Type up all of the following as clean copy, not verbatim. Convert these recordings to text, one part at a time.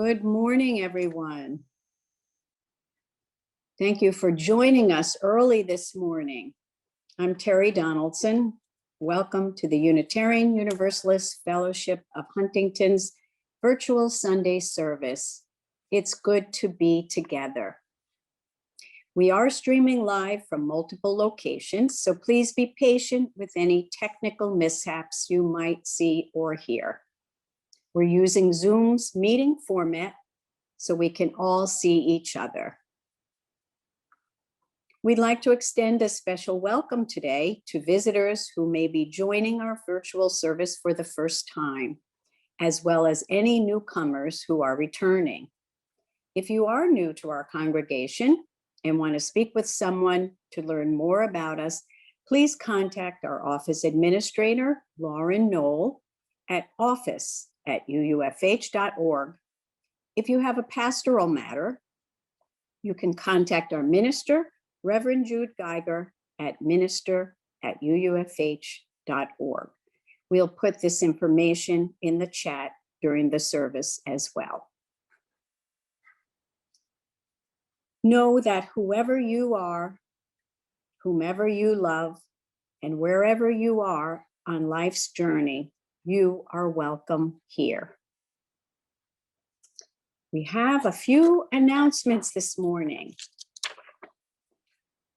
Good morning, everyone. Thank you for joining us early this morning. I'm Terry Donaldson. Welcome to the Unitarian Universalist Fellowship of Huntington's virtual Sunday service. It's good to be together. We are streaming live from multiple locations, so please be patient with any technical mishaps you might see or hear. We're using Zoom's meeting format so we can all see each other. We'd like to extend a special welcome today to visitors who may be joining our virtual service for the first time, as well as any newcomers who are returning. If you are new to our congregation and want to speak with someone to learn more about us, please contact our office administrator, Lauren Knoll, at office@uufh.org. If you have a pastoral matter, you can contact our minister, Reverend Jude Geiger, at minister@uufh.org. We'll put this information in the chat during the service as well. Know that whoever you are, whomever you love, and wherever you are on life's journey, you are welcome here. We have a few announcements this morning.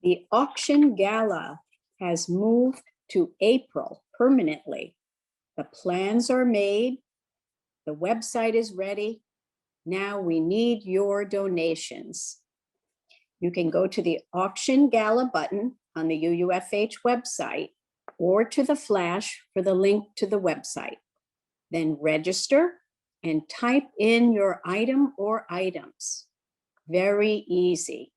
The auction gala has moved to April permanently. The plans are made. The website is ready. Now we need your donations. You can go to the auction gala button on the UUFH website or to the flash for the link to the website. Then register and type in your item or items. Very easy.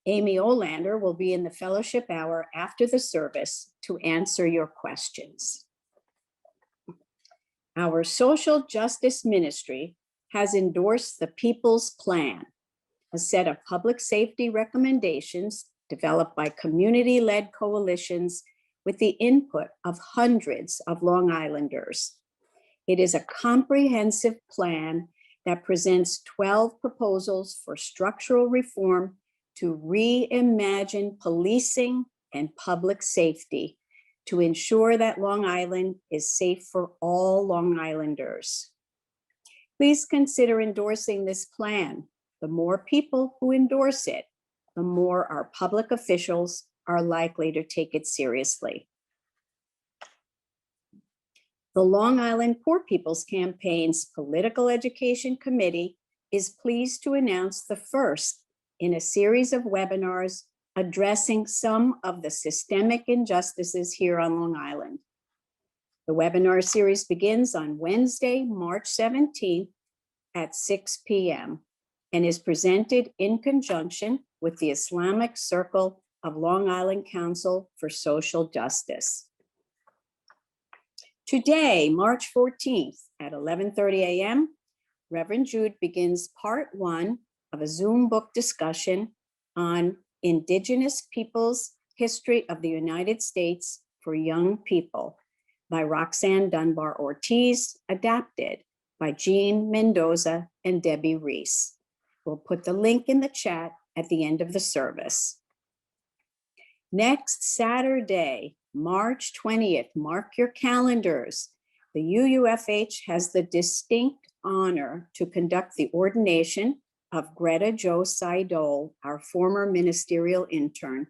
Amy Olander will be in the fellowship hour after the service to answer your questions. Our social justice ministry has endorsed the People's Plan, a set of public safety recommendations developed by community-led coalitions with the input of hundreds of Long Islanders. It is a comprehensive plan that presents 12 proposals for structural reform to reimagine policing and public safety to ensure that Long Island is safe for all Long Islanders. Please consider endorsing this plan. The more people who endorse it, the more our public officials are likely to take it seriously. The Long Island Poor People's Campaign's Political Education Committee is pleased to announce the first in a series of webinars addressing some of the systemic injustices here on Long Island. The webinar series begins on Wednesday, March 17th at 6 p.m. and is presented in conjunction with the Islamic Circle of Long Island Council for Social Justice. Today, March 14th at 11:30 a.m., Reverend Jude begins part 1 of a Zoom book discussion on Indigenous Peoples' History of the United States for Young People by Roxanne Dunbar Ortiz, adapted by Jean Mendoza and Debbie Reese. We'll put the link in the chat at the end of the service. Next Saturday, March 20th, mark your calendars. The UUFH has the distinct honor to conduct the ordination of Greta Jo Seidel, our former ministerial intern.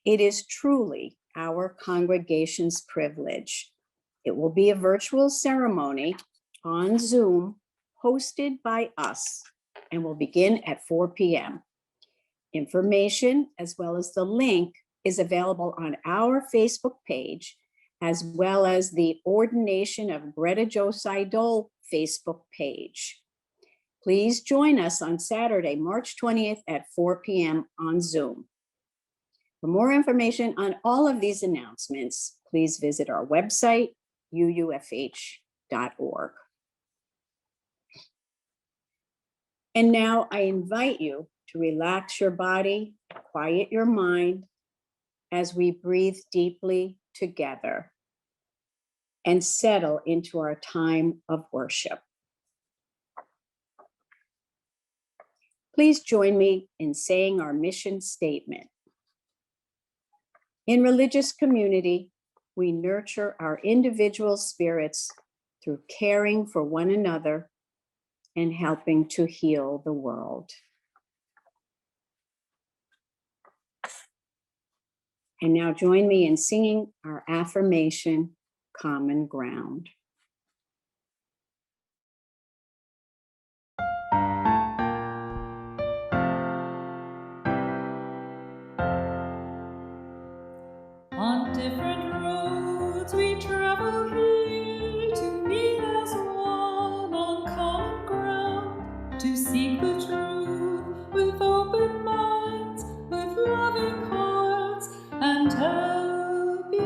It is truly our congregation's privilege. It will be a virtual ceremony on Zoom hosted by us and will begin at 4 p.m. Information as well as the link is available on our Facebook page, as well as the Ordination of Greta Jo Seidel Facebook page. Please join us on Saturday, March 20th at 4 p.m. on Zoom. For more information on all of these announcements, please visit our website, uufh.org. And now I invite you to relax your body, quiet your mind as we breathe deeply together and settle into our time of worship. Please join me in saying our mission statement. In religious community, we nurture our individual spirits through caring for one another and helping to heal the world. And now join me in singing our affirmation, Common Ground. On different roads we travel here to meet as one on common ground, to seek the truth with open minds, with loving hearts and helping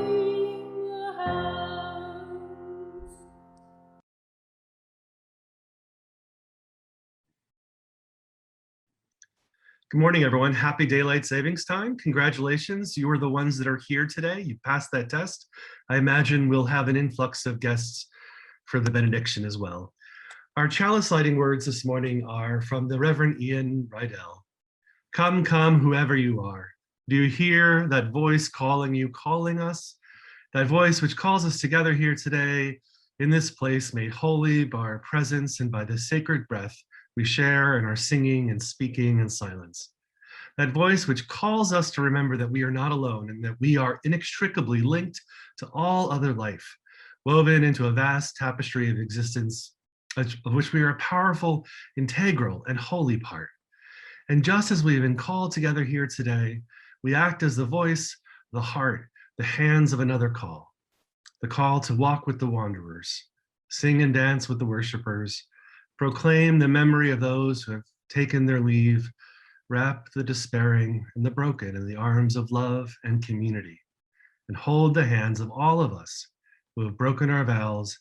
hands. Good morning, everyone. Happy daylight savings time. Congratulations. You are the ones that are here today. You passed that test. I imagine we'll have an influx of guests for the benediction as well. Our chalice lighting words this morning are from the Reverend Ian Rydell. Come, come, whoever you are. Do you hear that voice calling you, calling us? That voice which calls us together here today in this place made holy by our presence and by the sacred breath we share in our singing and speaking and silence. That voice which calls us to remember that we are not alone and that we are inextricably linked to all other life, woven into a vast tapestry of existence of which we are a powerful, integral, and holy part. And just as we have been called together here today, we act as the voice, the heart, the hands of another call. The call to walk with the wanderers, sing and dance with the worshipers, proclaim the memory of those who have taken their leave, wrap the despairing and the broken in the arms of love and community, and hold the hands of all of us who have broken our vows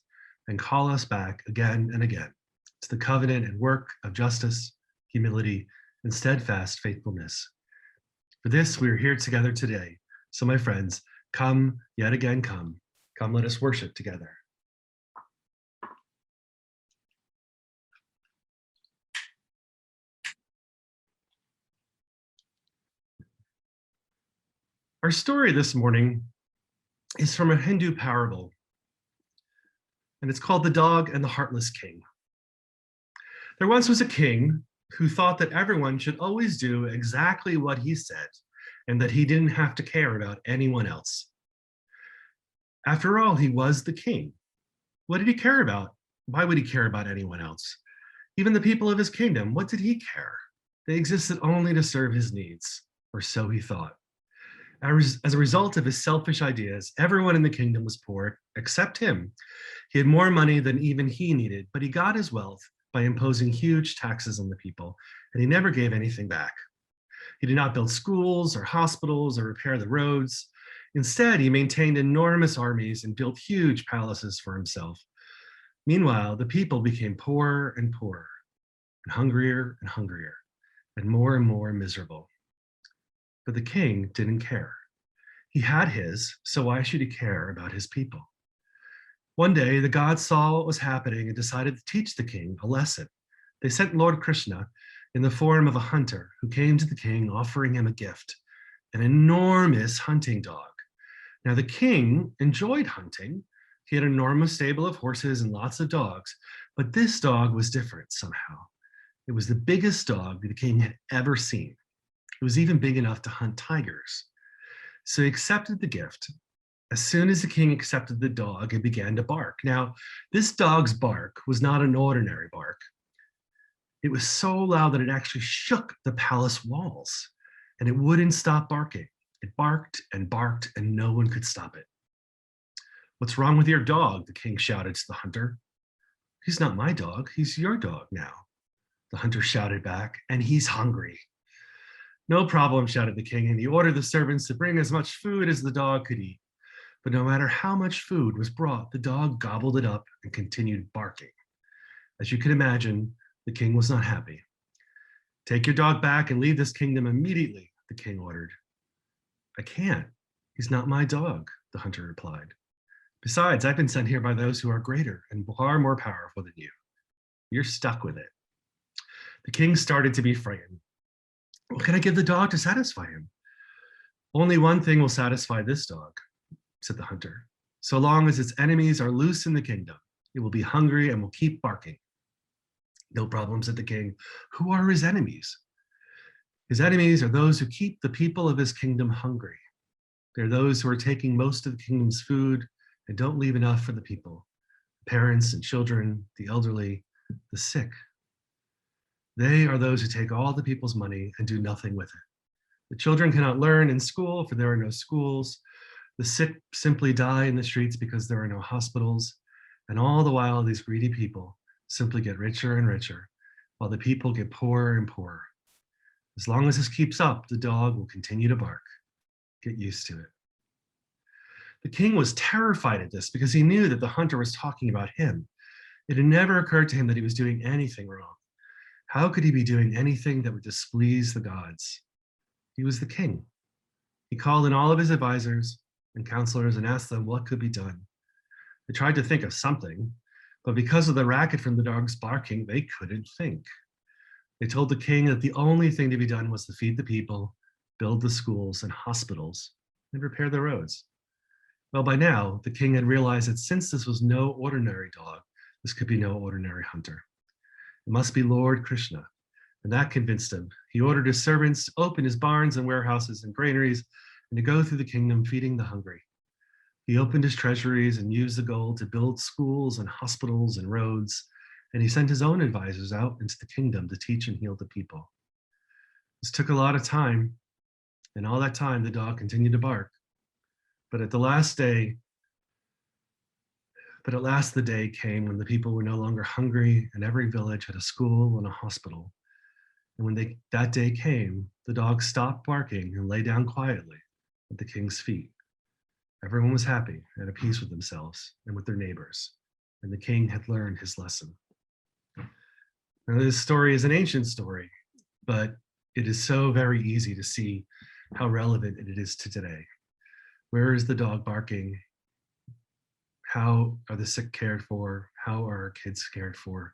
and call us back again and again to the covenant and work of justice, humility, and steadfast faithfulness. For this, we are here together today. So my friends, come yet again, come. Come, let us worship together. Our story this morning is from a Hindu parable, and it's called The Dog and the Heartless King. There once was a king who thought that everyone should always do exactly what he said and that he didn't have to care about anyone else. After all, he was the king. What did he care about? Why would he care about anyone else? Even the people of his kingdom, what did he care? They existed only to serve his needs, or so he thought. As a result of his selfish ideas, everyone in the kingdom was poor except him. He had more money than even he needed, but he got his wealth by imposing huge taxes on the people, and he never gave anything back. He did not build schools or hospitals or repair the roads. Instead, he maintained enormous armies and built huge palaces for himself. Meanwhile, the people became poorer and poorer, and hungrier, and more miserable. But the king didn't care. He had his, so why should he care about his people? One day, the gods saw what was happening and decided to teach the king a lesson. They sent Lord Krishna in the form of a hunter who came to the king offering him a gift, an enormous hunting dog. Now, the king enjoyed hunting. He had an enormous stable of horses and lots of dogs, but this dog was different somehow. It was the biggest dog the king had ever seen. It was even big enough to hunt tigers. So he accepted the gift. As soon as the king accepted the dog, it began to bark. Now, this dog's bark was not an ordinary bark. It was so loud that it actually shook the palace walls, and it wouldn't stop barking. It barked, and no one could stop it. "What's wrong with your dog?" the king shouted to the hunter. "He's not my dog, he's your dog now," the hunter shouted back, "and he's hungry." "No problem," shouted the king, and he ordered the servants to bring as much food as the dog could eat. But no matter how much food was brought, the dog gobbled it up and continued barking. As you can imagine, the king was not happy. "Take your dog back and leave this kingdom immediately," the king ordered. "I can't. He's not my dog," the hunter replied. "Besides, I've been sent here by those who are greater and far more powerful than you. You're stuck with it." The king started to be frightened. What can I give the dog to satisfy him? Only one thing will satisfy this dog, said the hunter. So long as its enemies are loose in the kingdom, it will be hungry and will keep barking. No problem, said the king. Who are his enemies? His enemies are those who keep the people of his kingdom hungry. They're those who are taking most of the kingdom's food and don't leave enough for the people, parents and children, the elderly, the sick. They are those who take all the people's money and do nothing with it. The children cannot learn in school, for there are no schools. The sick simply die in the streets because there are no hospitals. And all the while, these greedy people simply get richer and richer, while the people get poorer and poorer. As long as this keeps up, the dog will continue to bark. Get used to it. The king was terrified at this because he knew that the hunter was talking about him. It had never occurred to him that he was doing anything wrong. How could he be doing anything that would displease the gods? He was the king. He called in all of his advisors and counselors and asked them what could be done. They tried to think of something, but because of the racket from the dog's barking, they couldn't think. They told the king that the only thing to be done was to feed the people, build the schools and hospitals, and repair the roads. Well, by now, the king had realized that since this was no ordinary dog, this could be no ordinary hunter. It must be Lord Krishna, and that convinced him. He ordered his servants to open his barns and warehouses and granaries and to go through the kingdom feeding the hungry. He opened his treasuries and used the gold to build schools and hospitals and roads, and he sent his own advisors out into the kingdom to teach and heal the people. This took a lot of time, and all that time the dog continued to bark. But at last the day came when the people were no longer hungry and every village had a school and a hospital. And when that day came, the dog stopped barking and lay down quietly at the king's feet. Everyone was happy and at peace with themselves and with their neighbors, and the king had learned his lesson. Now, this story is an ancient story, but it is so very easy to see how relevant it is to today. Where is the dog barking? How are the sick cared for? How are our kids cared for?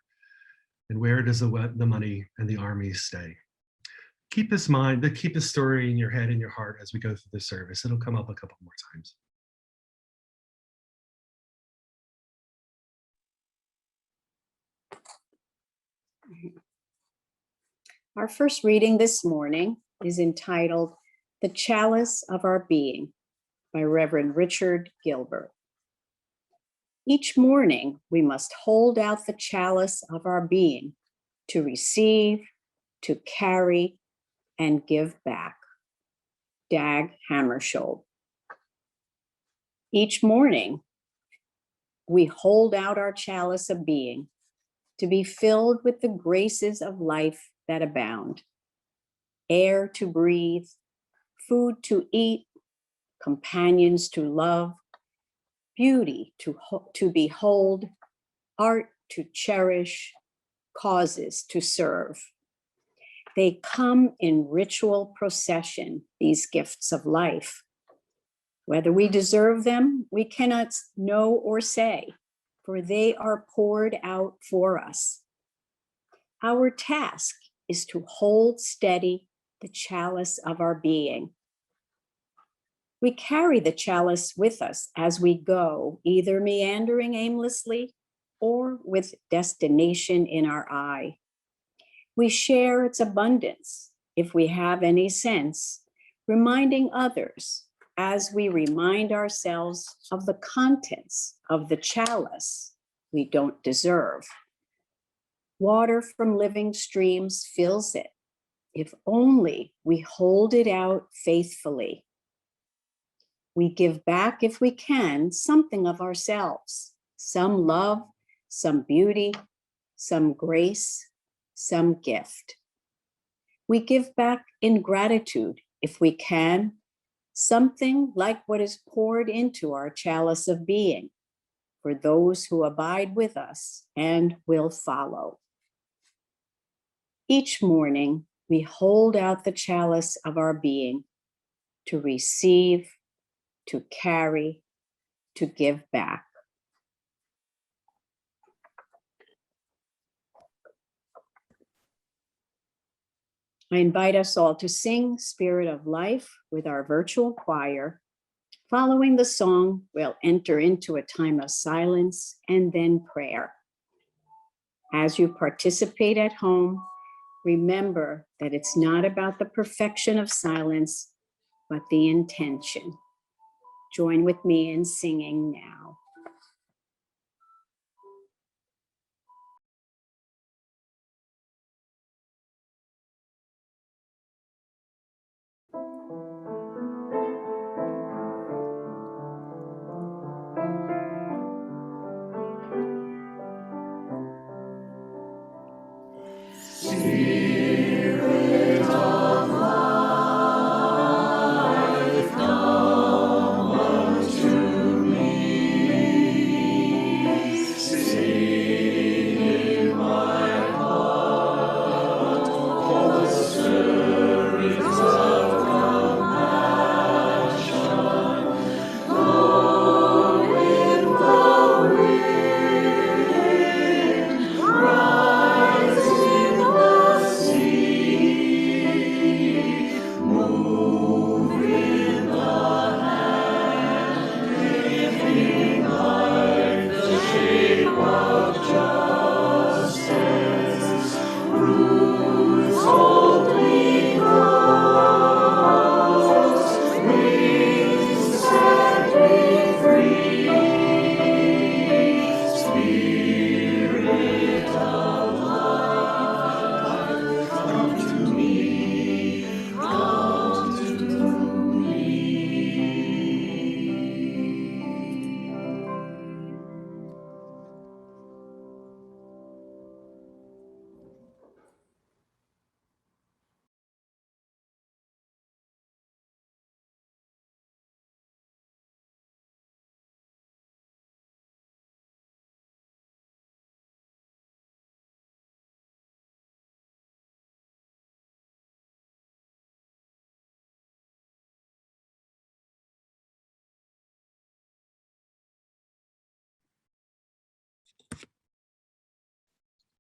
And where does the money and the army stay? Keep this story in your head and your heart as we go through the service. It'll come up a couple more times. Our first reading this morning is entitled The Chalice of Our Being by Reverend Gilbert. Each morning, we must hold out the chalice of our being to receive, to carry, and give back. Dag Hammarskjöld. Each morning, we hold out our chalice of being to be filled with the graces of life that abound. Air to breathe, food to eat, companions to love, beauty to behold, art to cherish, causes to serve. They come in ritual procession, these gifts of life. Whether we deserve them, we cannot know or say, for they are poured out for us. Our task is to hold steady the chalice of our being. We carry the chalice with us as we go, either meandering aimlessly or with destination in our eye. We share its abundance, if we have any sense, reminding others as we remind ourselves of the contents of the chalice we don't deserve. Water from living streams fills it, if only we hold it out faithfully. We give back, if we can, something of ourselves, some love, some beauty, some grace, some gift. We give back in gratitude, if we can, something like what is poured into our chalice of being for those who abide with us and will follow. Each morning, we hold out the chalice of our being to receive, to carry, to give back. I invite us all to sing Spirit of Life with our virtual choir. Following the song, we'll enter into a time of silence and then prayer. As you participate at home, remember that it's not about the perfection of silence, but the intention. Join with me in singing now.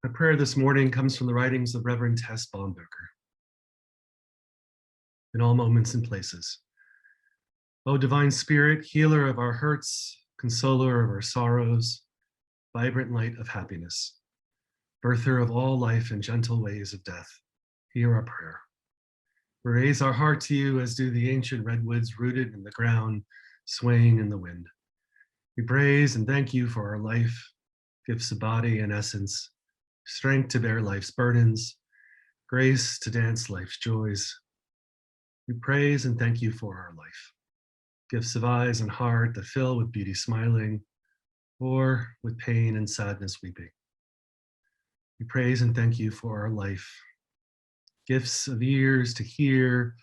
My prayer this morning comes from the writings of Reverend Tess Baumberger. In all moments and places. O divine spirit, healer of our hurts, consoler of our sorrows, vibrant light of happiness, birther of all life and gentle ways of death, hear our prayer. We raise our heart to you as do the ancient redwoods rooted in the ground, swaying in the wind. We praise and thank you for our life, gifts of body and essence, strength to bear life's burdens, grace to dance life's joys. We praise and thank you for our life, gifts of eyes and heart that fill with beauty smiling, or with pain and sadness weeping. We praise and thank you for our life, gifts of ears to hear,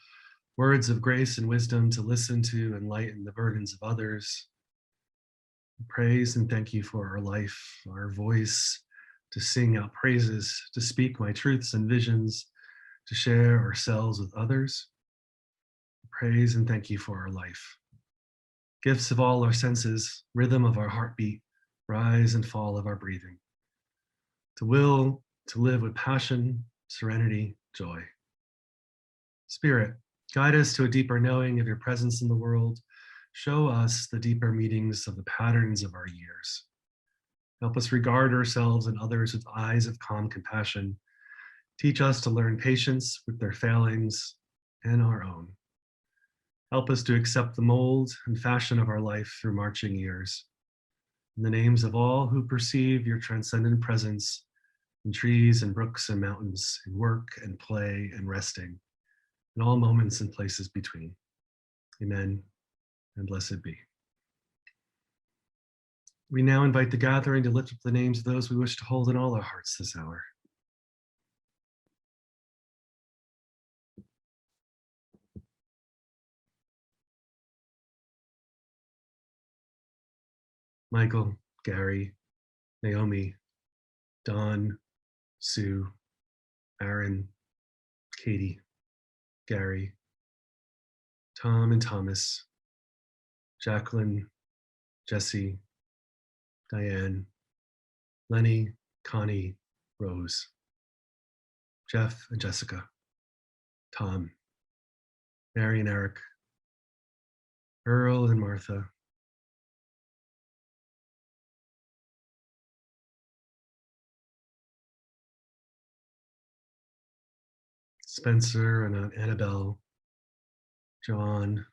words of grace and wisdom to listen to and lighten the burdens of others. We praise and thank you for our life, our voice to sing out praises, to speak my truths and visions, to share ourselves with others. We praise and thank you for our life. Gifts of all our senses, rhythm of our heartbeat, rise and fall of our breathing. To will to live with passion, serenity, joy. Spirit, guide us to a deeper knowing of your presence in the world. Show us the deeper meanings of the patterns of our years. Help us regard ourselves and others with eyes of calm compassion. Teach us to learn patience with their failings and our own. Help us to accept the mold and fashion of our life through marching years. In the names of all who perceive your transcendent presence in trees and brooks and mountains, in work and play and resting, in all moments and places between. Amen and blessed be. We now invite the gathering to lift up the names of those we wish to hold in all our hearts this hour. Michael, Gary, Naomi, Don, Sue, Aaron, Katie, Gary, Tom and Thomas, Jacqueline, Jesse, Diane, Lenny, Connie, Rose, Jeff and Jessica, Tom, Mary and Eric, Earl and Martha, Spencer and Aunt Annabelle, John,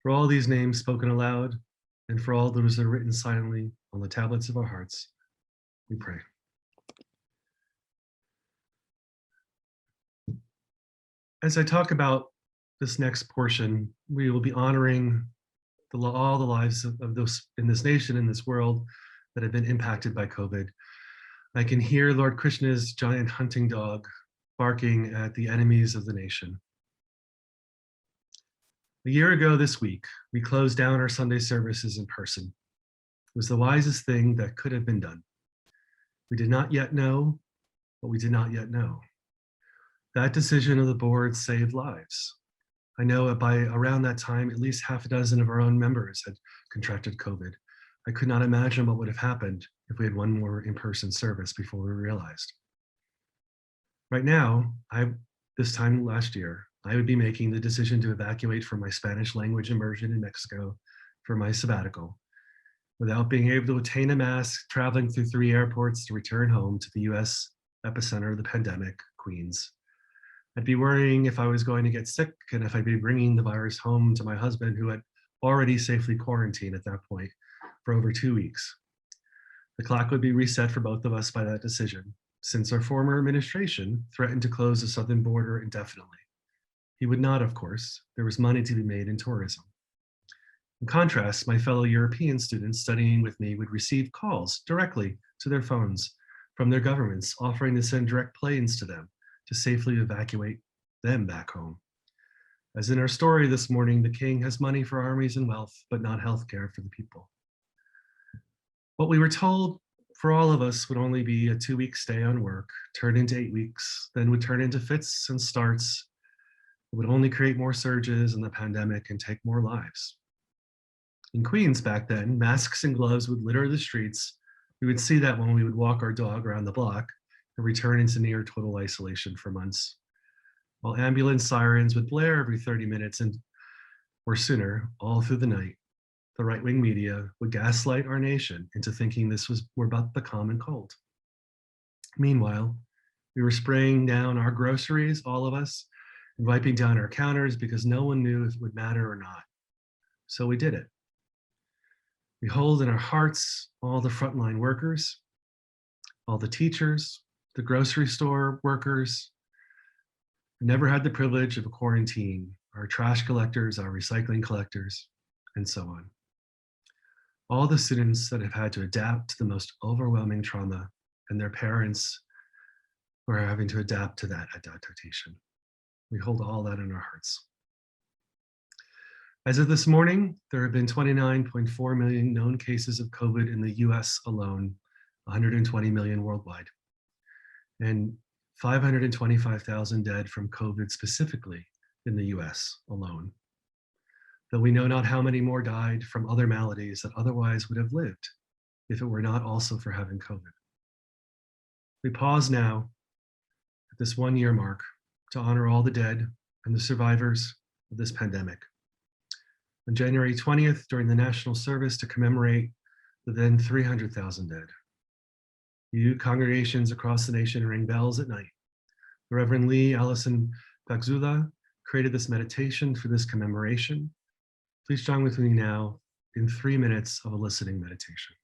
for all these names spoken aloud, and for all those that are written silently on the tablets of our hearts, we pray. As I talk about this next portion, we will be honoring all the lives of those in this nation, in this world, that have been impacted by COVID. I can hear Lord Krishna's giant hunting dog barking at the enemies of the nation. A year ago this week, we closed down our Sunday services in person. It was the wisest thing that could have been done. We did not yet know what we did not yet know. That decision of the board saved lives. I know that by around that time, at least half a dozen of our own members had contracted COVID. I could not imagine what would have happened if we had one more in-person service before we realized. Right now, this time last year, I would be making the decision to evacuate from my Spanish language immersion in Mexico for my sabbatical, without being able to attain a mask, traveling through 3 airports to return home to the US epicenter of the pandemic, Queens. I'd be worrying if I was going to get sick and if I'd be bringing the virus home to my husband, who had already safely quarantined at that point for over 2 weeks. The clock would be reset for both of us by that decision, since our former administration threatened to close the southern border indefinitely. He would not, of course. There was money to be made in tourism. In contrast, my fellow European students studying with me would receive calls directly to their phones from their governments offering to send direct planes to them to safely evacuate them back home. As in our story this morning, the king has money for armies and wealth, but not healthcare for the people. What we were told for all of us would only be a 2-week stay on work, turned into 8 weeks, then would turn into fits and starts. It would only create more surges in the pandemic and take more lives. In Queens back then, masks and gloves would litter the streets. We would see that when we would walk our dog around the block and return into near total isolation for months. While ambulance sirens would blare every 30 minutes or sooner, all through the night, the right-wing media would gaslight our nation into thinking were but the common cold. Meanwhile, we were spraying down our groceries, all of us, and wiping down our counters because no one knew if it would matter or not. So we did it. We hold in our hearts all the frontline workers, all the teachers, the grocery store workers who never had the privilege of a quarantine, our trash collectors, our recycling collectors, and so on. All the students that have had to adapt to the most overwhelming trauma, and their parents who are having to adapt to that adaptation. We hold all that in our hearts. As of this morning, there have been 29.4 million known cases of COVID in the US alone, 120 million worldwide, and 525,000 dead from COVID specifically in the US alone. Though we know not how many more died from other maladies that otherwise would have lived if it were not also for having COVID. We pause now at this 1-year mark to honor all the dead and the survivors of this pandemic. On January 20th, during the national service to commemorate the then 300,000 dead, you congregations across the nation ring bells at night. The Reverend Lee Allison Bagzula created this meditation for this commemoration. Please join with me now in 3 minutes of a listening meditation.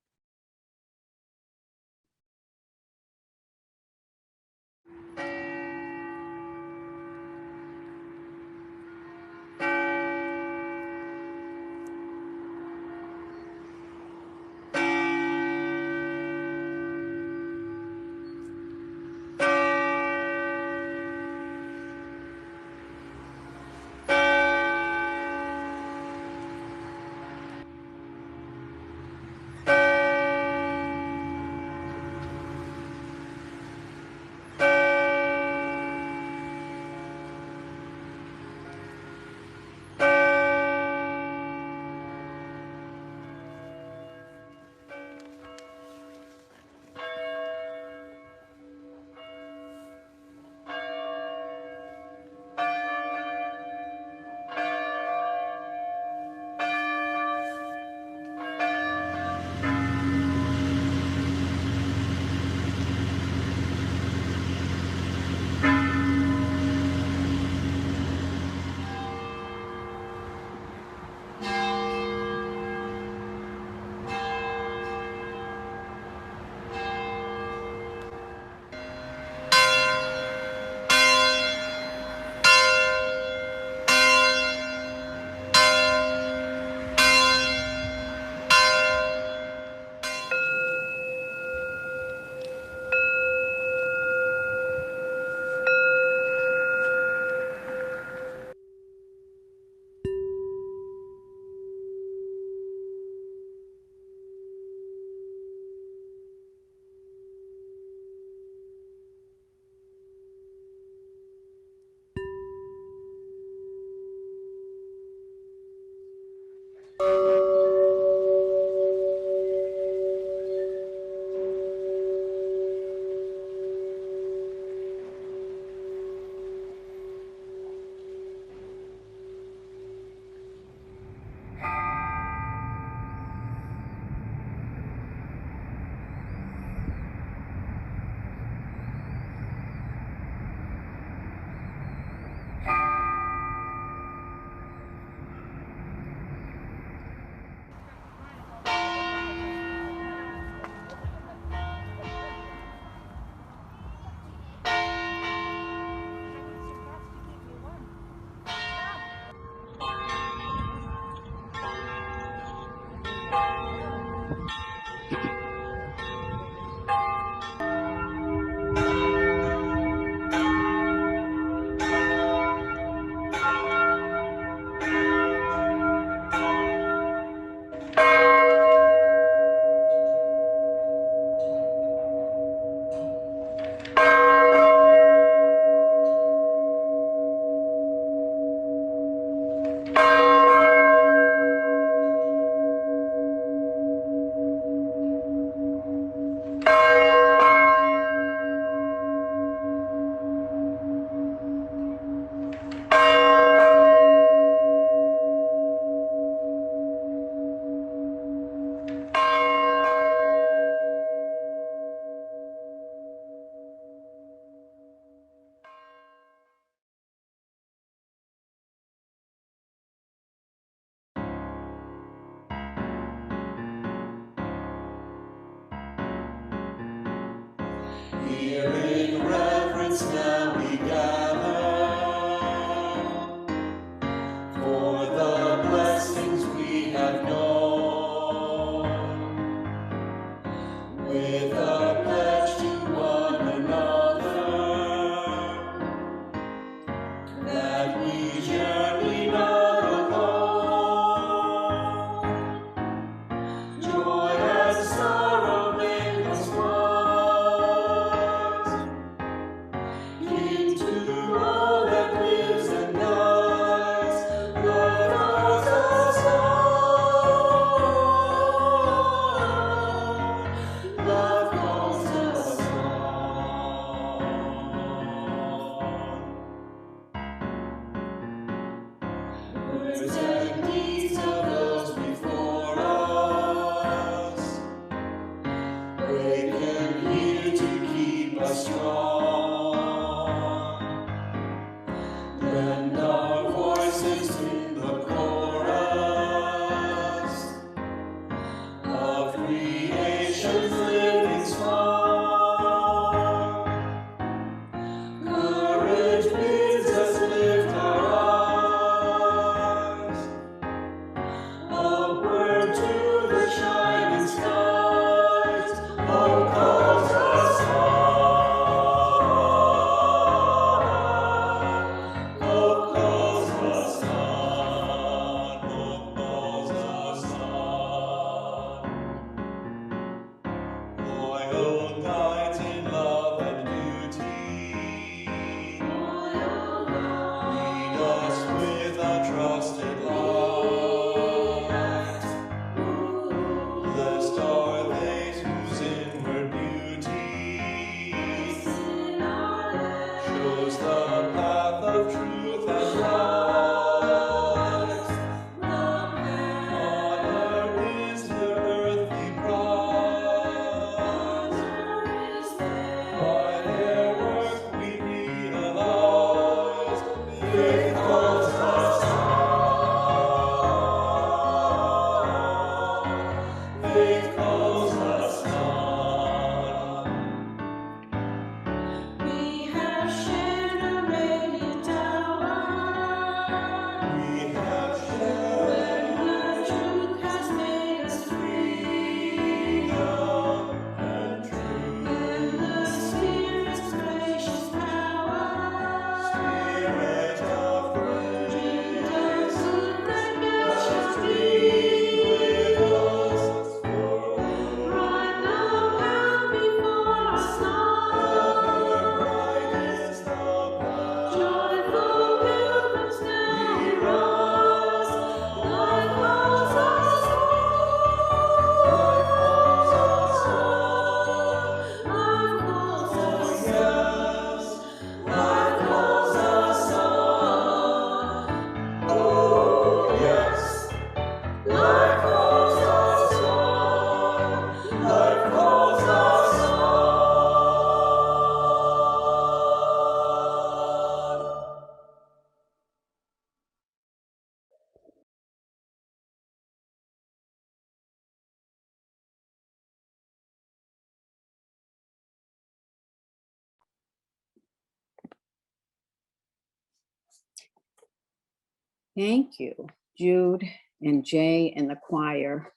Thank you, Jude and Jay and the choir.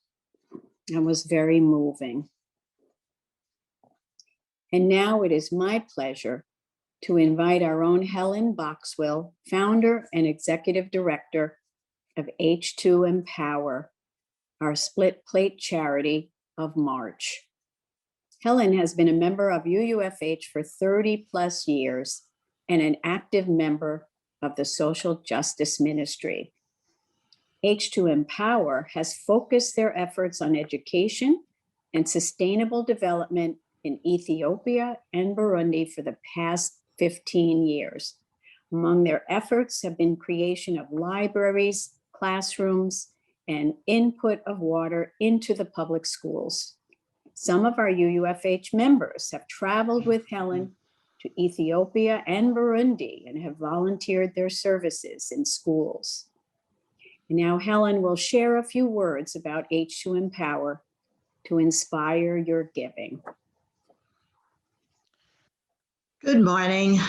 That was very moving. And now it is my pleasure to invite our own Helen Boxwell, founder and executive director of H2 Empower, our split plate charity of March. Helen has been a member of UUFH for 30 plus years and an active member of the social justice ministry. H2 Empower has focused their efforts on education and sustainable development in Ethiopia and Burundi for the past 15 years. Among their efforts have been creation of libraries, classrooms, and input of water into the public schools. Some of our UUFH members have traveled with Helen to Ethiopia and Burundi and have volunteered their services in schools. And now Helen will share a few words about H2 Empower to inspire your giving. Good morning.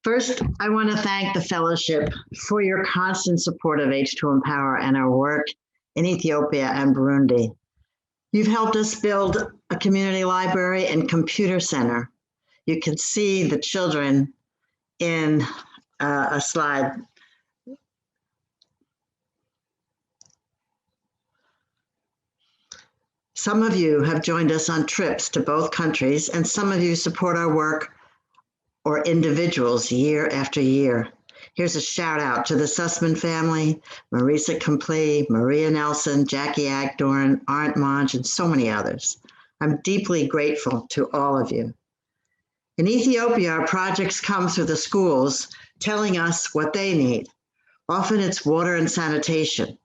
First, I want to thank the fellowship for your constant support of H2 Empower and our work in Ethiopia and Burundi. You've helped us build a community library and computer center. You can see the children in a slide. Some of you have joined us on trips to both countries, and some of you support our work or individuals year after year. Here's a shout out to the Sussman family, Marisa Complete, Maria Nelson, Jackie Agdorn, Arndt Monge, and so many others. I'm deeply grateful to all of you. In Ethiopia, our projects come through the schools telling us what they need. Often it's water and sanitation.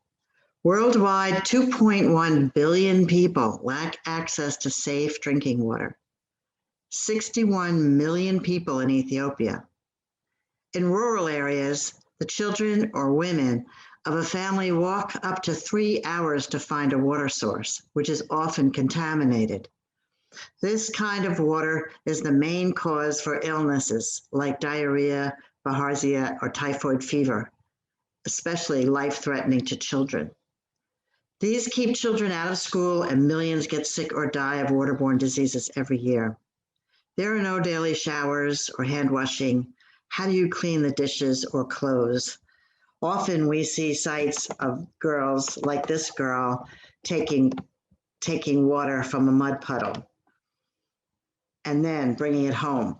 Worldwide, 2.1 billion people lack access to safe drinking water. 61 million people in Ethiopia. In rural areas, the children or women of a family walk up to 3 hours to find a water source, which is often contaminated. This kind of water is the main cause for illnesses like diarrhea, bilharzia, or typhoid fever, especially life-threatening to children. These keep children out of school, and millions get sick or die of waterborne diseases every year. There are no daily showers or hand washing. How do you clean the dishes or clothes? Often we see sights of girls like this girl taking water from a mud puddle and then bringing it home.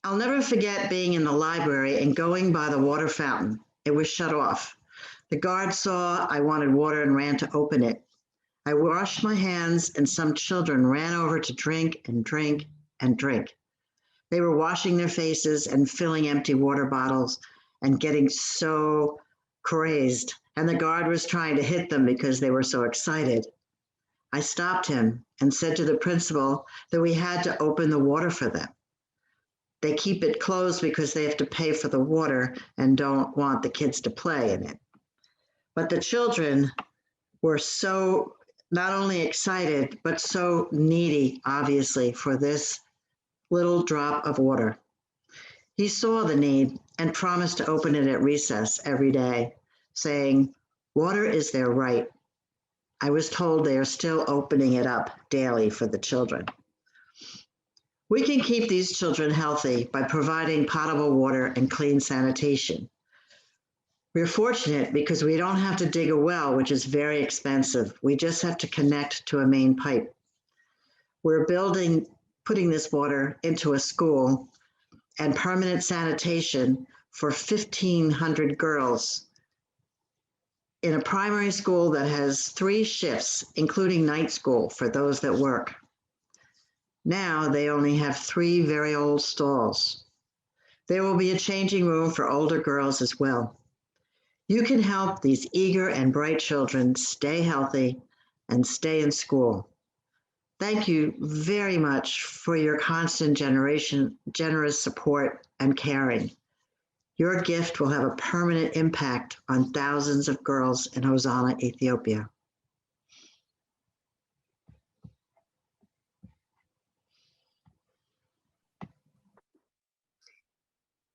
I'll never forget being in the library and going by the water fountain. It was shut off. The guard saw I wanted water and ran to open it. I washed my hands, and some children ran over to drink and drink and drink. They were washing their faces and filling empty water bottles and getting so crazed. And the guard was trying to hit them because they were so excited. I stopped him and said to the principal that we had to open the water for them. They keep it closed because they have to pay for the water and don't want the kids to play in it. But the children were so not only excited, but so needy, obviously, for this little drop of water. He saw the need and promised to open it at recess every day, saying, water is their right. I was told they are still opening it up daily for the children. We can keep these children healthy by providing potable water and clean sanitation. We're fortunate because we don't have to dig a well, which is very expensive. We just have to connect to a main pipe. We're putting this water into a school and permanent sanitation for 1,500 girls in a primary school that has 3 shifts, including night school for those that work. Now they only have 3 very old stalls. There will be a changing room for older girls as well. You can help these eager and bright children stay healthy and stay in school. Thank you very much for your constant generous support and caring. Your gift will have a permanent impact on thousands of girls in Hosanna, Ethiopia.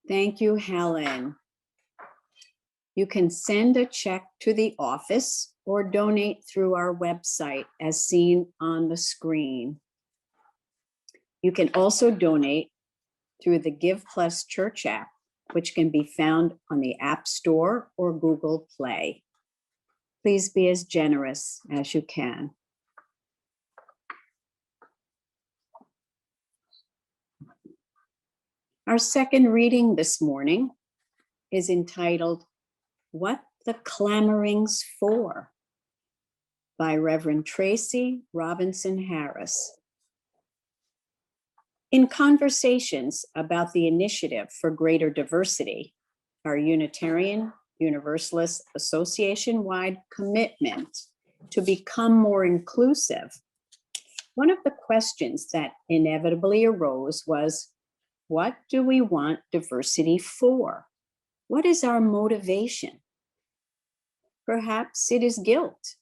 Thank you, Helen. You can send a check to the office or donate through our website as seen on the screen. You can also donate through the Give Plus Church app, which can be found on the App Store or Google Play. Please be as generous as you can. Our second reading this morning is entitled, What the Clamorings For? By Reverend Tracy Robinson Harris. In conversations about the initiative for greater diversity, our Unitarian Universalist Association-wide commitment to become more inclusive, one of the questions that inevitably arose was, what do we want diversity for? What is our motivation? Perhaps it is guilt.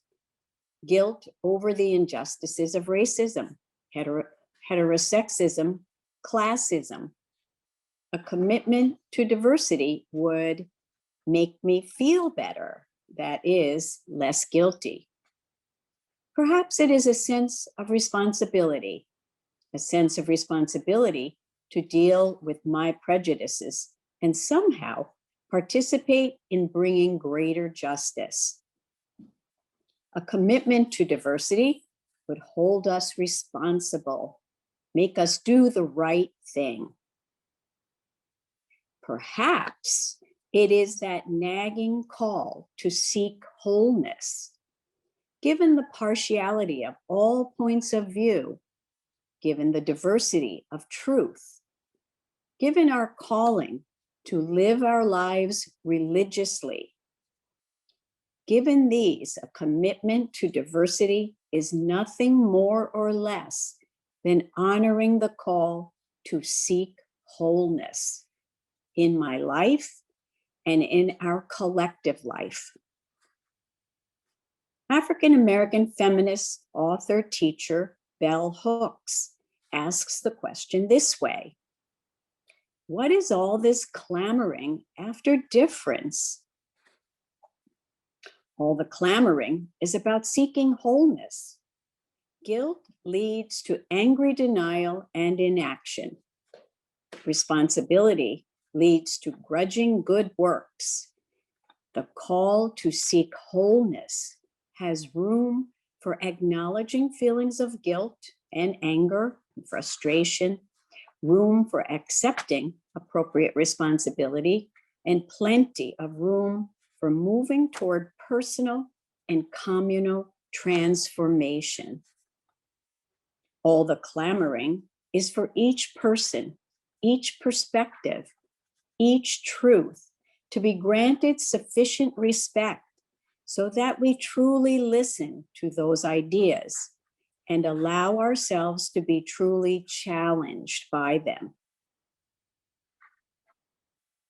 Guilt over the injustices of racism, heterosexism, classism. A commitment to diversity would make me feel better, that is, less guilty. Perhaps it is a sense of responsibility to deal with my prejudices and somehow participate in bringing greater justice. A commitment to diversity would hold us responsible, make us do the right thing. Perhaps it is that nagging call to seek wholeness. Given the partiality of all points of view, given the diversity of truth, given our calling to live our lives religiously, given these, a commitment to diversity is nothing more or less than honoring the call to seek wholeness in my life and in our collective life. African-American feminist, author, teacher, Bell Hooks asks the question this way: what is all this clamoring after difference? All the clamoring is about seeking wholeness. Guilt leads to angry denial and inaction. Responsibility leads to grudging good works. The call to seek wholeness has room for acknowledging feelings of guilt and anger and frustration, room for accepting appropriate responsibility, and plenty of room for moving toward personal and communal transformation. All the clamoring is for each person, each perspective, each truth to be granted sufficient respect so that we truly listen to those ideas and allow ourselves to be truly challenged by them.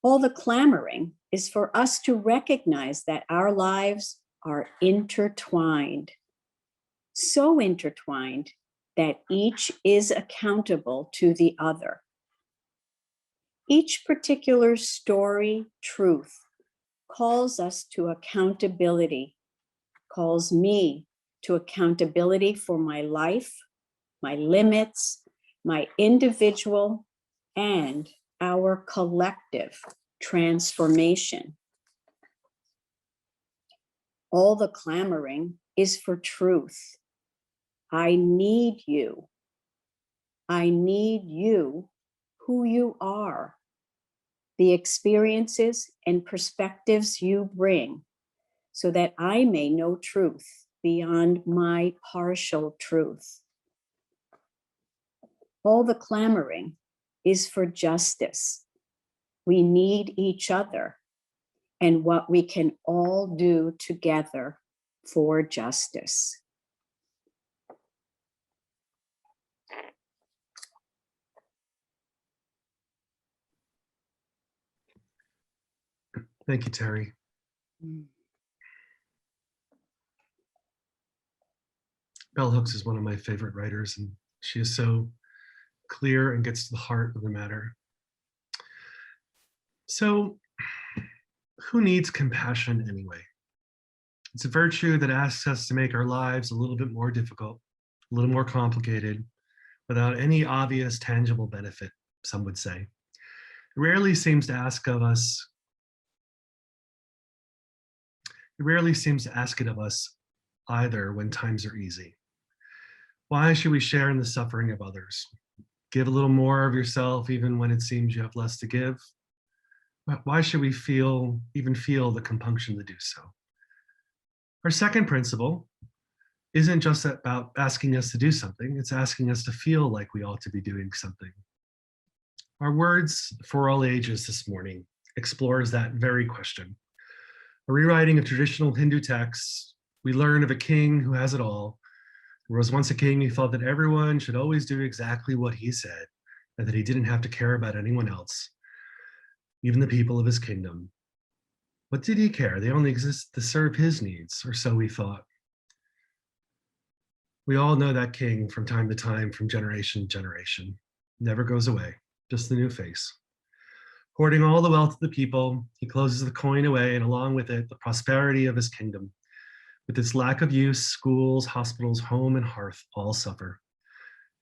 All the clamoring is for us to recognize that our lives are intertwined, so intertwined that each is accountable to the other. Each particular story, truth, calls us to accountability, calls me to accountability for my life, my limits, my individual, and our collective transformation. All the clamoring is for truth. I need you. I need you, who you are, the experiences and perspectives you bring, so that I may know truth beyond my partial truth. All the clamoring is for justice. We need each other and what we can all do together for justice. Thank you, Terry. Bell Hooks is one of my favorite writers, and she is so clear and gets to the heart of the matter. So, who needs compassion anyway? It's a virtue that asks us to make our lives a little bit more difficult, a little more complicated, without any obvious tangible benefit, some would say. It rarely seems to ask it of us either when times are easy. Why should we share in the suffering of others? Give a little more of yourself even when it seems you have less to give? Why should we even feel the compunction to do so? Our second principle isn't just about asking us to do something, it's asking us to feel like we ought to be doing something. Our words for all ages this morning explores that very question. A rewriting of traditional Hindu texts, we learn of a king who has it all. There was once a king who thought that everyone should always do exactly what he said, and that he didn't have to care about anyone else, even the people of his kingdom. What did he care? They only exist to serve his needs, or so he thought. We all know that king from time to time, from generation to generation. Never goes away, just the new face. Hoarding all the wealth of the people, he closes the coin away, and along with it, the prosperity of his kingdom. With its lack of use, schools, hospitals, home, and hearth all suffer.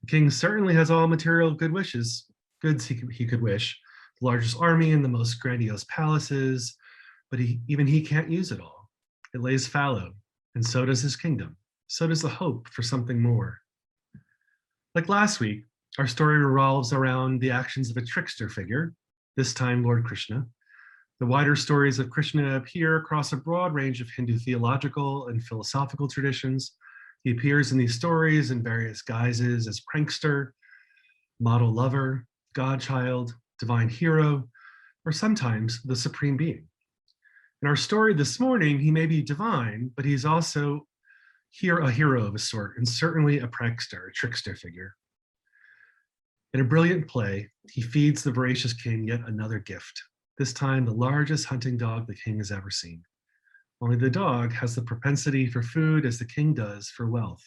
The king certainly has all material goods he could wish, the largest army and the most grandiose palaces, but even he can't use it all. It lays fallow, and so does his kingdom. So does the hope for something more. Like last week, our story revolves around the actions of a trickster figure, this time Lord Krishna. The wider stories of Krishna appear across a broad range of Hindu theological and philosophical traditions. He appears in these stories in various guises as prankster, model lover, godchild, divine hero, or sometimes the supreme being. In our story this morning, he may be divine, but he's also a hero of a sort, and certainly a prankster, a trickster figure. In a brilliant play, he feeds the voracious king yet another gift, this time the largest hunting dog the king has ever seen. Only the dog has the propensity for food as the king does for wealth.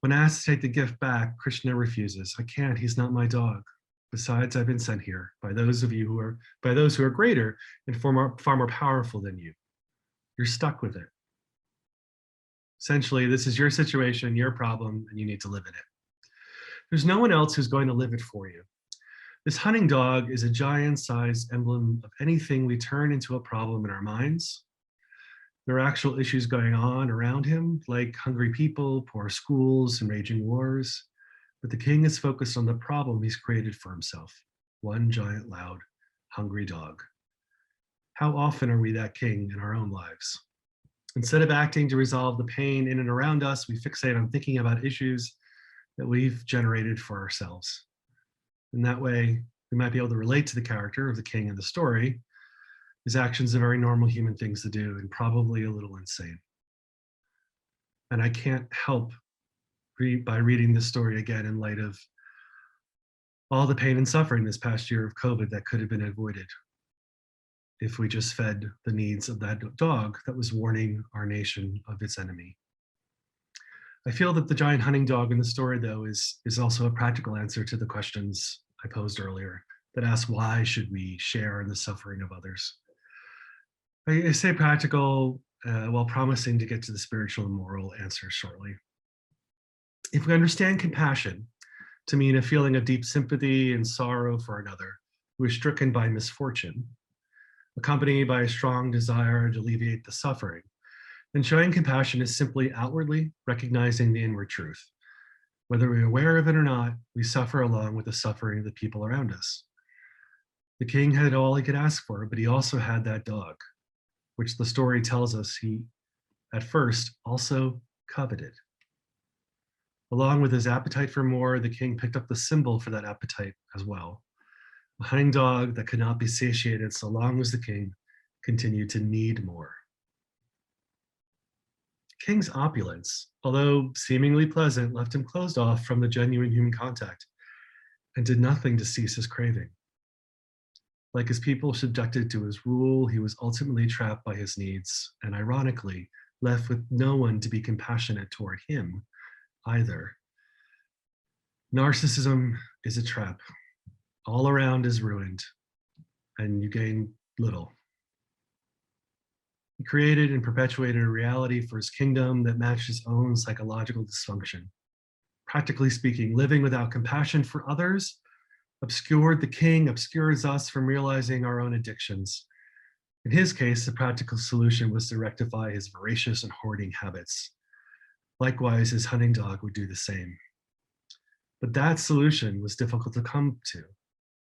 When asked to take the gift back, Krishna refuses. I can't, he's not my dog. Besides, I've been sent here by those who are greater and far more powerful than you. You're stuck with it. Essentially, this is your situation, your problem, and you need to live in it. There's no one else who's going to live it for you. This hunting dog is a giant-sized emblem of anything we turn into a problem in our minds. There are actual issues going on around him, like hungry people, poor schools, and raging wars. But the king is focused on the problem he's created for himself. One giant, loud, hungry dog. How often are we that king in our own lives? Instead of acting to resolve the pain in and around us, we fixate on thinking about issues that we've generated for ourselves. In that way, we might be able to relate to the character of the king in the story. His actions are very normal human things to do and probably a little insane. And I can't help by reading this story again in light of all the pain and suffering this past year of COVID that could have been avoided if we just fed the needs of that dog that was warning our nation of its enemy. I feel that the giant hunting dog in the story, though, is also a practical answer to the questions I posed earlier that ask why should we share in the suffering of others? I say practical while promising to get to the spiritual and moral answers shortly. If we understand compassion to mean a feeling of deep sympathy and sorrow for another who is stricken by misfortune, accompanied by a strong desire to alleviate the suffering, then showing compassion is simply outwardly recognizing the inward truth. Whether we're aware of it or not, we suffer along with the suffering of the people around us. The king had all he could ask for, but he also had that dog, which the story tells us he, at first, also coveted. Along with his appetite for more, the king picked up the symbol for that appetite as well. A hunting dog that could not be satiated so long as the king continued to need more. King's opulence, although seemingly pleasant, left him closed off from the genuine human contact and did nothing to cease his craving. Like his people subjected to his rule, he was ultimately trapped by his needs and ironically left with no one to be compassionate toward him either. Narcissism is a trap. All around is ruined, and you gain little. He created and perpetuated a reality for his kingdom that matched his own psychological dysfunction. Practically speaking, living without compassion for others obscured the king, obscures us from realizing our own addictions. In his case, the practical solution was to rectify his voracious and hoarding habits. Likewise, his hunting dog would do the same. But that solution was difficult to come to.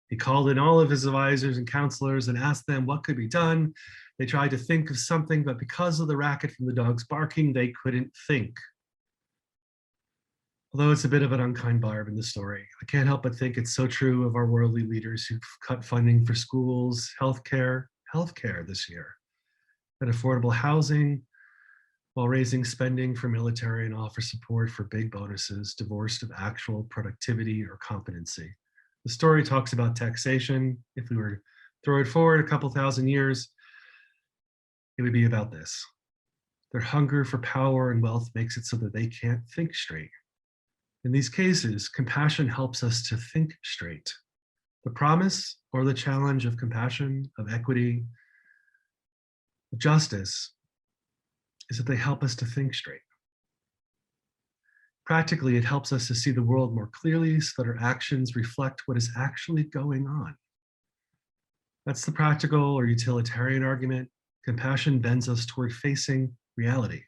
He called in all of his advisors and counselors and asked them what could be done. They tried to think of something, but because of the racket from the dog's barking, they couldn't think. Although it's a bit of an unkind barb in the story, I can't help but think it's so true of our worldly leaders who've cut funding for schools, healthcare this year, and affordable housing, while raising spending for military and offer support for big bonuses, divorced of actual productivity or competency. The story talks about taxation. If we were to throw it forward a couple thousand years, it would be about this. Their hunger for power and wealth makes it so that they can't think straight. In these cases, compassion helps us to think straight. The promise or the challenge of compassion, of equity, of justice is that they help us to think straight. Practically, it helps us to see the world more clearly so that our actions reflect what is actually going on. That's the practical or utilitarian argument. Compassion bends us toward facing reality.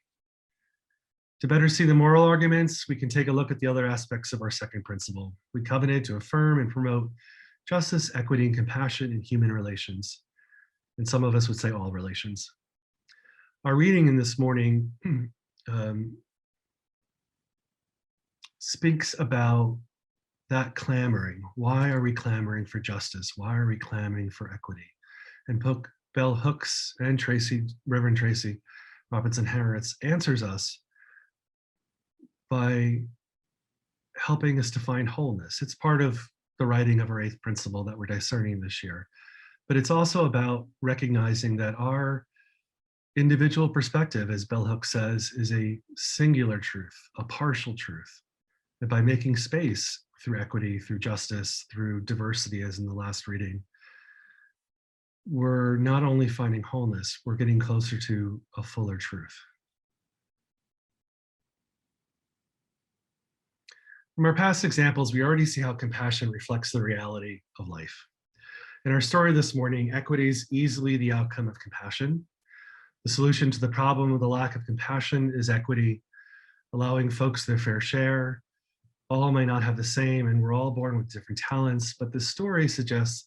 To better see the moral arguments, we can take a look at the other aspects of our second principle. We covenant to affirm and promote justice, equity, and compassion in human relations. And some of us would say all relations. Our reading in this morning speaks about that clamoring. Why are we clamoring for justice? Why are we clamoring for equity? And Bell Hooks and Tracy, Reverend Tracy Robinson Harris answers us by helping us to find wholeness. It's part of the writing of our eighth principle that we're discerning this year. But it's also about recognizing that our individual perspective, as Bell Hooks says, is a singular truth, a partial truth. And by making space through equity, through justice, through diversity, as in the last reading, we're not only finding wholeness, we're getting closer to a fuller truth. From our past examples, we already see how compassion reflects the reality of life. In our story this morning, equity is easily the outcome of compassion. The solution to the problem of the lack of compassion is equity, allowing folks their fair share. All may not have the same, and we're all born with different talents, but this story suggests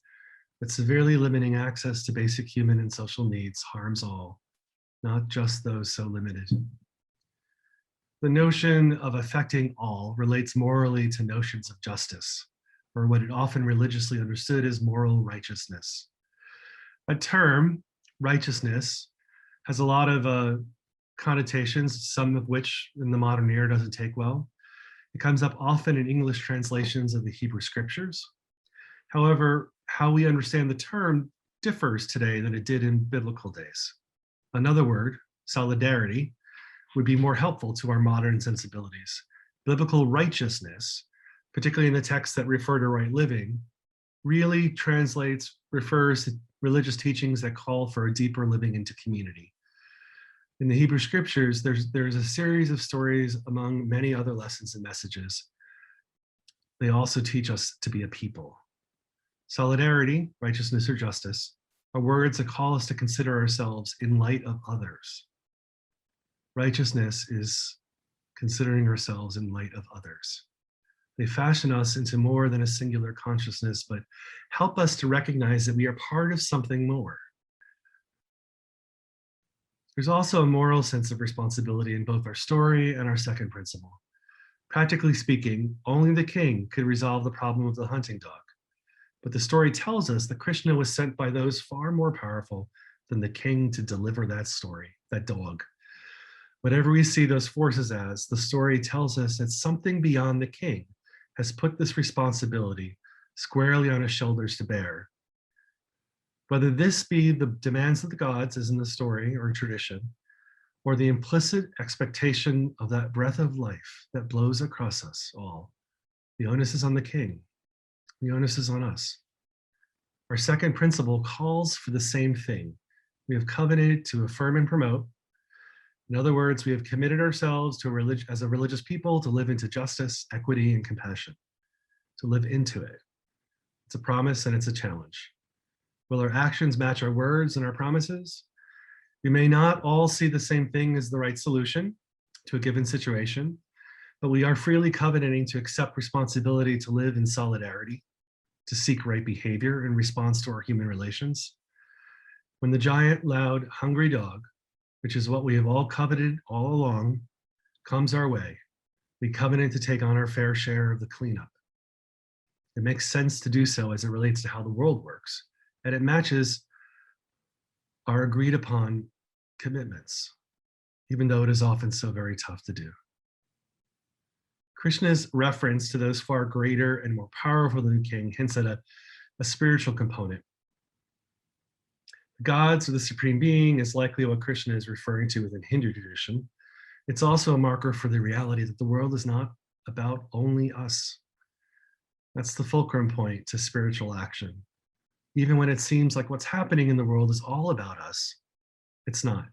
that severely limiting access to basic human and social needs harms all, not just those so limited. The notion of affecting all relates morally to notions of justice, or what it often religiously understood as moral righteousness. A term, righteousness, has a lot of connotations, some of which in the modern era doesn't take well. It comes up often in English translations of the Hebrew scriptures. However, how we understand the term differs today than it did in biblical days. Another word, solidarity, would be more helpful to our modern sensibilities. Biblical righteousness, particularly in the texts that refer to right living, really refers to religious teachings that call for a deeper living into community. In the Hebrew scriptures, there's a series of stories among many other lessons and messages. They also teach us to be a people. Solidarity, righteousness or justice, are words that call us to consider ourselves in light of others. Righteousness is considering ourselves in light of others. They fashion us into more than a singular consciousness, but help us to recognize that we are part of something more. There's also a moral sense of responsibility in both our story and our second principle. Practically speaking, only the king could resolve the problem of the hunting dog. But the story tells us that Krishna was sent by those far more powerful than the king to deliver that dog. Whatever we see those forces as, the story tells us that something beyond the king has put this responsibility squarely on his shoulders to bear. Whether this be the demands of the gods, as in the story or tradition, or the implicit expectation of that breath of life that blows across us all, the onus is on the king. The onus is on us. Our second principle calls for the same thing. We have covenanted to affirm and promote. In other words, we have committed ourselves to as a religious people to live into justice, equity, and compassion, to live into it. It's a promise and it's a challenge. Will our actions match our words and our promises? We may not all see the same thing as the right solution to a given situation, but we are freely covenanting to accept responsibility to live in solidarity, to seek right behavior in response to our human relations. When the giant, loud, hungry dog, which is what we have all coveted all along, comes our way, we covenant to take on our fair share of the cleanup. It makes sense to do so as it relates to how the world works, and it matches our agreed upon commitments, even though it is often so very tough to do. Krishna's reference to those far greater and more powerful than the king hints at a spiritual component. The gods or the supreme being is likely what Krishna is referring to within Hindu tradition. It's also a marker for the reality that the world is not about only us. That's the fulcrum point to spiritual action. Even when it seems like what's happening in the world is all about us, it's not.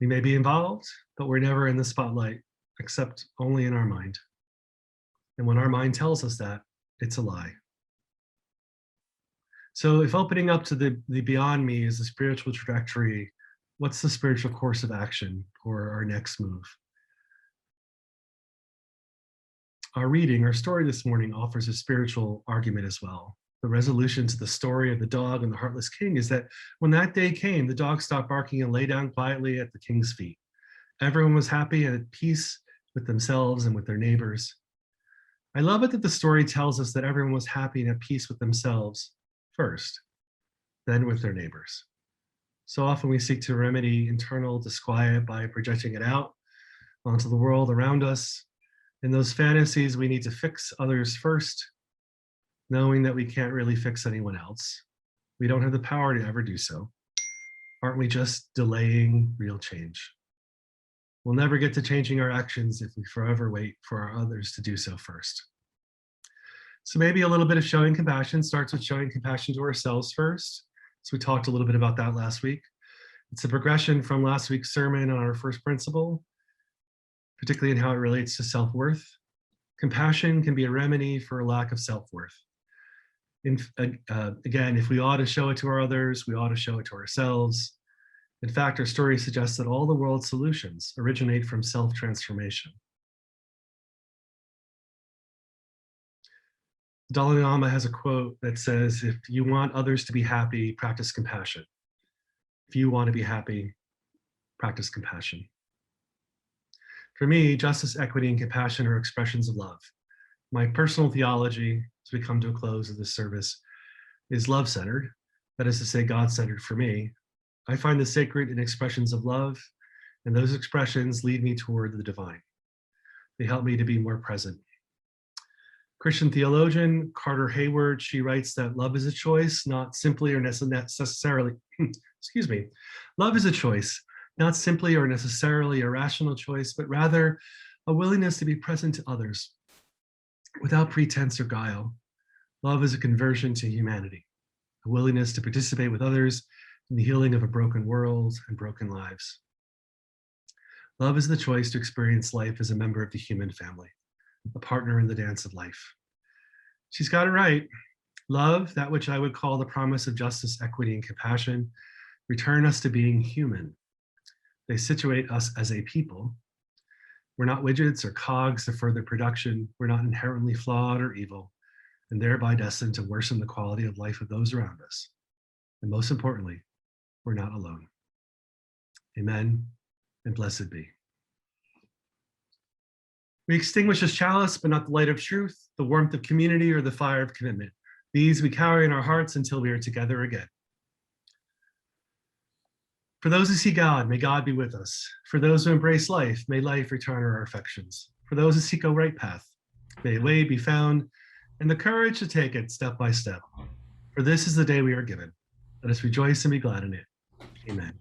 We may be involved, but we're never in the spotlight, except only in our mind. And when our mind tells us that, it's a lie. So if opening up to the beyond me is the spiritual trajectory, what's the spiritual course of action or our next move? Our reading, our story this morning offers a spiritual argument as well. The resolution to the story of the dog and the heartless king is that when that day came, the dog stopped barking and lay down quietly at the king's feet. Everyone was happy and at peace with themselves and with their neighbors. I love it that the story tells us that everyone was happy and at peace with themselves first, then with their neighbors. So often we seek to remedy internal disquiet by projecting it out onto the world around us. In those fantasies, we need to fix others first, knowing that we can't really fix anyone else. We don't have the power to ever do so. Aren't we just delaying real change? We'll never get to changing our actions if we forever wait for our others to do so first. So maybe a little bit of showing compassion starts with showing compassion to ourselves first. So we talked a little bit about that last week. It's a progression from last week's sermon on our first principle, particularly in how it relates to self-worth. Compassion can be a remedy for a lack of self-worth. Again, if we ought to show it to our others, we ought to show it to ourselves. In fact, our story suggests that all the world's solutions originate from self-transformation. Dalai Lama has a quote that says, if you want others to be happy, practice compassion. If you want to be happy, practice compassion. For me, justice, equity, and compassion are expressions of love. My personal theology, as we come to a close of this service, is love-centered. That is to say, God-centered for me. I find the sacred in expressions of love, and those expressions lead me toward the divine. They help me to be more present. Christian theologian Carter Hayward, she writes that love is a choice, not simply or necessarily, love is a choice, not simply or necessarily a rational choice, but rather a willingness to be present to others without pretense or guile. Love is a conversion to humanity, a willingness to participate with others in the healing of a broken world and broken lives. Love is the choice to experience life as a member of the human family, a partner in the dance of life. She's got it right. Love, that which I would call the promise of justice, equity, and compassion, return us to being human. They situate us as a people. We're not widgets or cogs to further production. We're not inherently flawed or evil, and thereby destined to worsen the quality of life of those around us. And most importantly, we're not alone. Amen, and blessed be. We extinguish this chalice, but not the light of truth, the warmth of community, or the fire of commitment. These we carry in our hearts until we are together again. For those who see God, may God be with us. For those who embrace life, may life return our affections. For those who seek a right path, may a way be found and the courage to take it step by step. For this is the day we are given. Let us rejoice and be glad in it. Amen.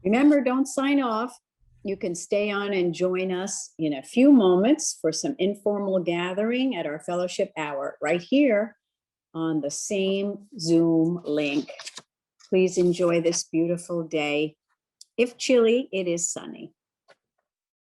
Remember, don't sign off. You can stay on and join us in a few moments for some informal gathering at our fellowship hour right here on the same Zoom link. Please enjoy this beautiful day. If chilly, it is sunny.